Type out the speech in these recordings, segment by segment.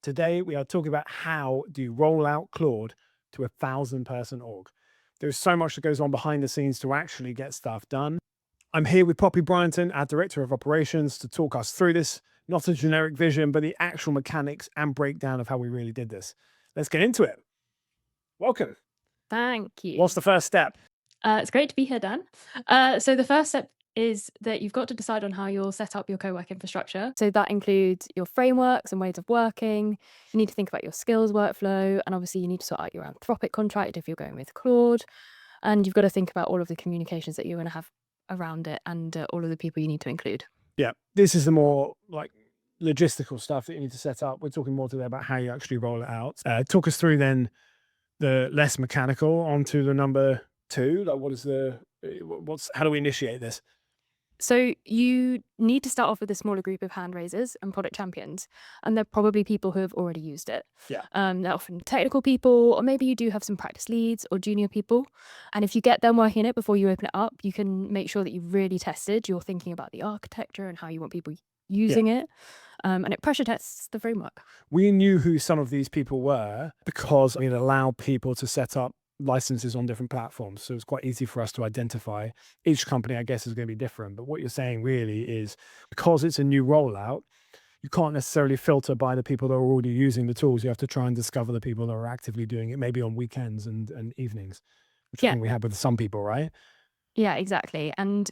Today, we are talking about how do you roll out Claude to a 1,000-person org. There's so much that goes on behind the scenes to actually get stuff done. I'm here with Poppy Bryanton, our Director of Operations, to talk us through this, not a generic vision, but the actual mechanics and breakdown of how we really did this. Let's get into it. Welcome. Thank you. What's the first step? It's great to be here, Dan. So the first step is that you've got to decide on how you'll set up your co-work infrastructure. So that includes your frameworks and ways of working. You need to think about your skills workflow, and obviously you need to sort out your Anthropic contract if you're going with Claude. And you've got to think about all of the communications that you're going to have around it and all of the people you need to include. Yeah, this is the more like logistical stuff that you need to set up. We're talking more today about how you actually roll it out. Talk us through then the less mechanical onto the number two. Like how do we initiate this? So you need to start off with a smaller group of hand raisers and product champions, and they're probably people who have already used it. Yeah. They're often technical people, or maybe you do have some practice leads or junior people. And if you get them working it before you open it up, you can make sure that you've really tested. You're thinking about the architecture and how you want people using it. And it pressure tests the framework. We knew who some of these people were because it allowed people to set up licenses on different platforms. So it's quite easy for us to identify. Each company, I guess, is going to be different. But what you're saying really is because it's a new rollout, you can't necessarily filter by the people that are already using the tools. You have to try and discover the people that are actively doing it, maybe on weekends and evenings, which I think we have with some people, right? Yeah, exactly. And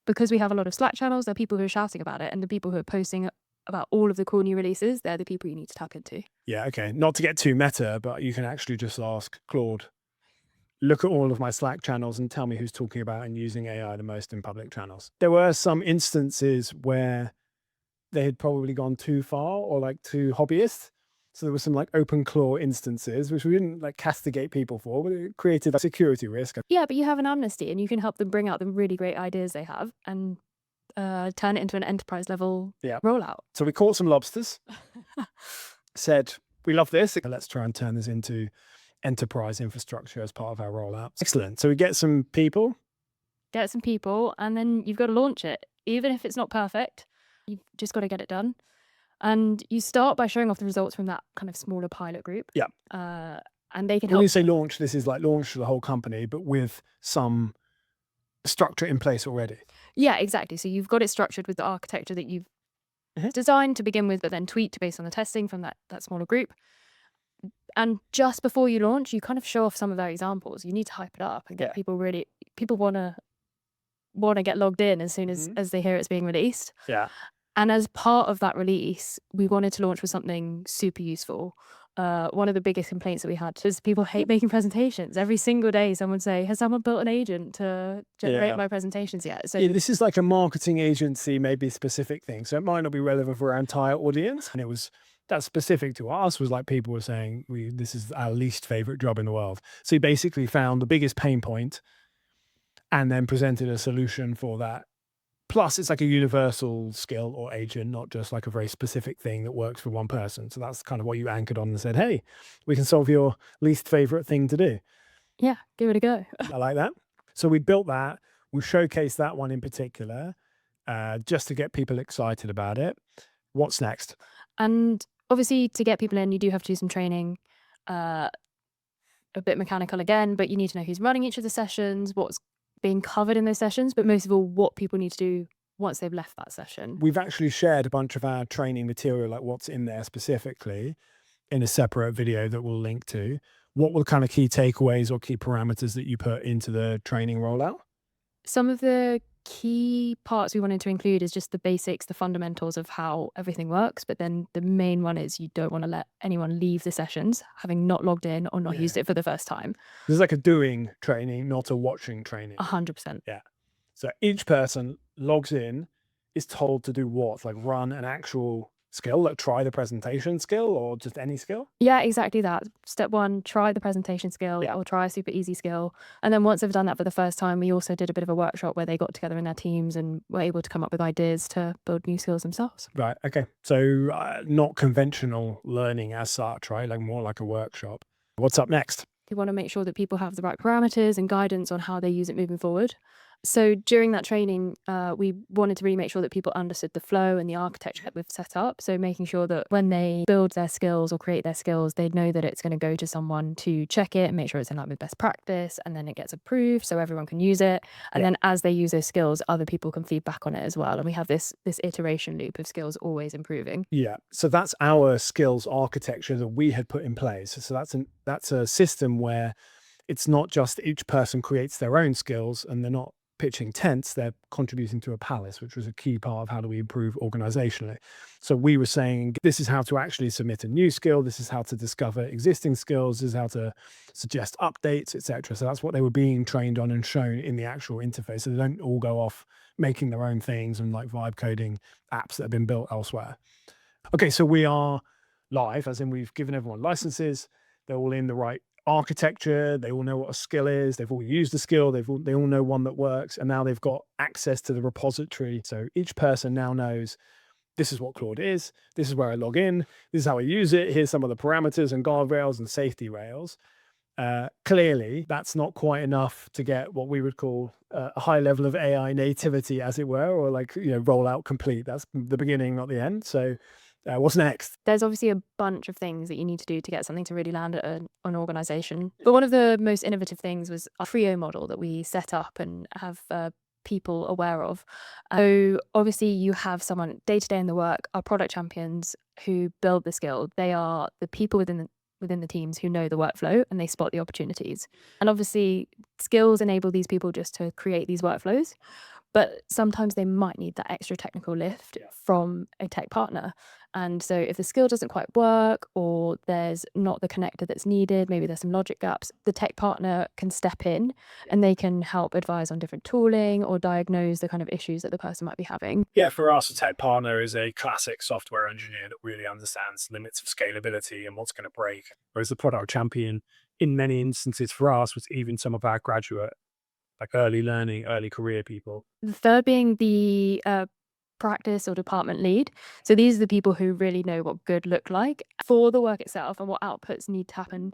because we have a lot of Slack channels, there are people who are shouting about it, and the people who are posting about all of the cool new releases, they're the people you need to tap into. Yeah, okay. Not to get too meta, but you can actually just ask Claude, look at all of my Slack channels and tell me who's talking about and using AI the most in public channels. There were some instances where they had probably gone too far or like too hobbyist. So there was some like open claw instances, which we didn't like castigate people for, but it created a security risk. Yeah, but you have an amnesty and you can help them bring out the really great ideas they have and turn it into an enterprise level rollout. So we caught some lobsters, said, we love this. Let's try and turn this into enterprise infrastructure as part of our rollout. Excellent. So we get some people. And then you've got to launch it. Even if it's not perfect, you've just got to get it done. And you start by showing off the results from that kind of smaller pilot group. Yeah. And they can help. When you say launch, this is like launch to the whole company, but with some structure in place already. Yeah, exactly. So you've got it structured with the architecture that you've designed to begin with, but then tweaked based on the testing from that smaller group. And just before you launch, you kind of show off some of their examples. You need to hype it up and get people want to get logged in as soon as they hear it's being released. Yeah. And as part of that release, we wanted to launch with something super useful. One of the biggest complaints that we had is people hate making presentations. Every single day, someone would say, has someone built an agent to generate my presentations yet? So this is like a marketing agency, maybe specific thing. So it might not be relevant for our entire audience. And that specific to us was like people were saying, this is our least favorite job in the world. So he basically found the biggest pain point and then presented a solution for that. Plus, it's like a universal skill or agent, not just like a very specific thing that works for one person. So that's kind of what you anchored on and said, hey, we can solve your least favorite thing to do. Yeah, give it a go. I like that. So we built that. We showcased that one in particular just to get people excited about it. What's next? And obviously, to get people in, you do have to do some training, a bit mechanical again, but you need to know who's running each of the sessions, what's being covered in those sessions, but most of all, what people need to do once they've left that session. We've actually shared a bunch of our training material, like what's in there specifically, in a separate video that we'll link to. What were the kind of key takeaways or key parameters that you put into the training rollout? Some of the key parts we wanted to include is just the basics, the fundamentals of how everything works. But then the main one is you don't want to let anyone leave the sessions having not logged in or not used it for the first time. This is like a doing training, not a watching training. 100%. Yeah. So each person logs in, is told to do what? Like run an actual skill, like try the presentation skill or just any skill? Yeah, exactly that. Step one, try the presentation skill or try a super easy skill. And then once they've done that for the first time, we also did a bit of a workshop where they got together in their teams and were able to come up with ideas to build new skills themselves. Right. Okay. So not conventional learning as such, right? Like more like a workshop. What's up next? You want to make sure that people have the right parameters and guidance on how they use it moving forward. So during that training, we wanted to really make sure that people understood the flow and the architecture that we've set up. So making sure that when they build their skills or create their skills, they know that it's going to go to someone to check it and make sure it's in line with best practice, and then it gets approved so everyone can use it. And then as they use those skills, other people can feed back on it as well. And we have this iteration loop of skills always improving. Yeah. So that's our skills architecture that we had put in place. So that's a system where it's not just each person creates their own skills and they're not pitching tents, they're contributing to a palace, which was a key part of how do we improve organizationally. So we were saying, this is how to actually submit a new skill, this is how to discover existing skills, this is how to suggest updates, etc. So that's what they were being trained on and shown in the actual interface. So they don't all go off making their own things and like vibe coding apps that have been built elsewhere. Okay, so we are live, as in we've given everyone licenses, they're all in the right architecture, they all know what a skill is, they've all used the skill, they all know one that works, and now they've got access to the repository. So each person now knows, this is what Claude is, this is where I log in, this is how I use it, here's some of the parameters and guardrails and safety rails. Clearly, that's not quite enough to get what we would call a high level of AI nativity, as it were, or like, rollout complete. That's the beginning, not the end. So what's next? There's obviously a bunch of things that you need to do to get something to really land at an organization. But one of the most innovative things was a trio model that we set up and have people aware of. So obviously you have someone day to day in the work, our product champions who build the skill. They are the people within the teams who know the workflow and they spot the opportunities. And obviously skills enable these people just to create these workflows. But sometimes they might need that extra technical lift from a tech partner. And so if the skill doesn't quite work or there's not the connector that's needed, maybe there's some logic gaps, the tech partner can step in and they can help advise on different tooling or diagnose the kind of issues that the person might be having. Yeah, for us, a tech partner is a classic software engineer that really understands limits of scalability and what's going to break. Whereas the product champion, in many instances for us, was even some of our graduate, like early learning, early career people. The third being the practice or department lead. So these are the people who really know what good look like for the work itself and what outputs need to happen.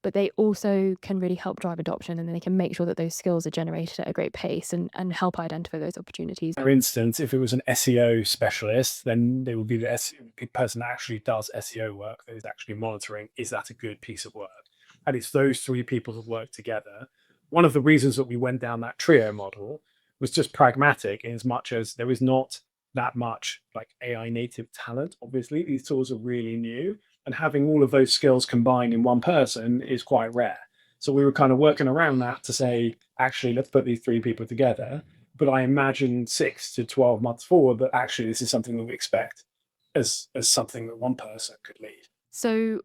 But they also can really help drive adoption, and then they can make sure that those skills are generated at a great pace and help identify those opportunities. For instance, if it was an SEO specialist, then they would be the person that actually does SEO work, that is actually monitoring, is that a good piece of work? And it's those three people that work together. One of the reasons that we went down that trio model was just pragmatic, in as much as there is not that much like AI native talent. Obviously, these tools are really new, and having all of those skills combined in one person is quite rare. So we were kind of working around that to say, actually, let's put these three people together. But I imagine 6 to 12 months forward that actually this is something that we expect as something that one person could lead. So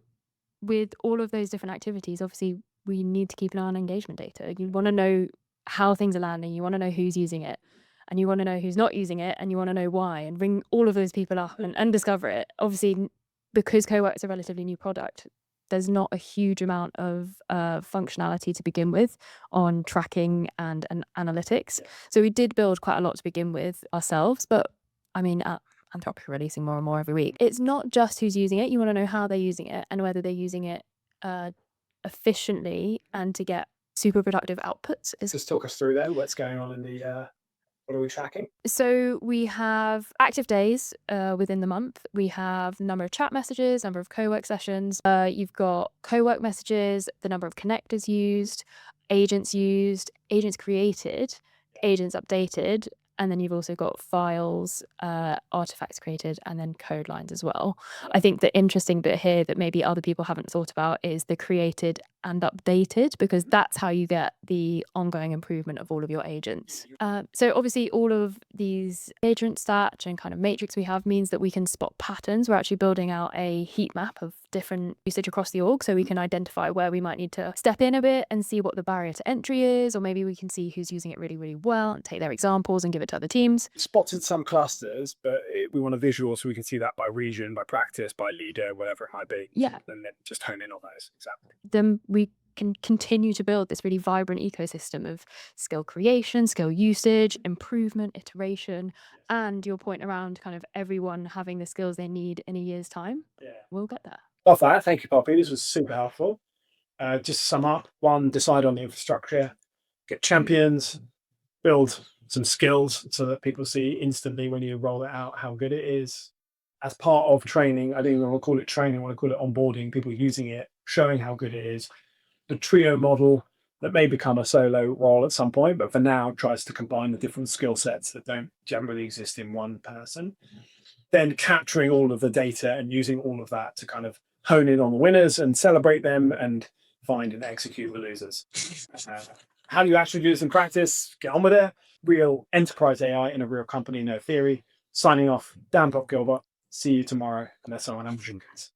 with all of those different activities, obviously we need to keep an eye on engagement data. You want to know how things are landing, you want to know who's using it, and you want to know who's not using it, and you want to know why, and bring all of those people up and discover it. Obviously, because Cowork is a relatively new product, there's not a huge amount of functionality to begin with on tracking and analytics. So we did build quite a lot to begin with ourselves, but I mean, Anthropic are releasing more and more every week. It's not just who's using it. You want to know how they're using it and whether they're using it efficiently and to get super productive outputs. Just talk us through that. What's going on in the what are we tracking? So we have active days within the month. We have number of chat messages, number of co-work sessions. You've got co-work messages, the number of connectors used, agents created, agents updated, and then you've also got files, artifacts created, and then code lines as well. I think the interesting bit here that maybe other people haven't thought about is the created and updated, because that's how you get the ongoing improvement of all of your agents. So obviously all of these agent stats and kind of matrix we have means that we can spot patterns. We're actually building out a heat map of different usage across the org, so we can identify where we might need to step in a bit and see what the barrier to entry is, or maybe we can see who's using it really, really well and take their examples and give it to other teams. Spotted some clusters, but we want a visual so we can see that by region, by practice, by leader, whatever it might be. Yeah. And then just hone in on those. Exactly. Then we can continue to build this really vibrant ecosystem of skill creation, skill usage, improvement, iteration, and your point around kind of everyone having the skills they need in a year's time. Yeah. We'll get there. Love that. Thank you, Poppy. This was super helpful. Just to sum up, 1, decide on the infrastructure, get champions, build some skills so that people see instantly when you roll it out how good it is. As part of training, I don't even want to call it training, I want to call it onboarding, people using it, showing how good it is. The trio model that may become a solo role at some point, but for now tries to combine the different skill sets that don't generally exist in one person. Then capturing all of the data and using all of that to kind of hone in on the winners and celebrate them and find and execute the losers. How do you actually do this in practice? Get on with it. Real enterprise AI in a real company, no theory. Signing off, Dan Gilbert. See you tomorrow, unless someone else drinks.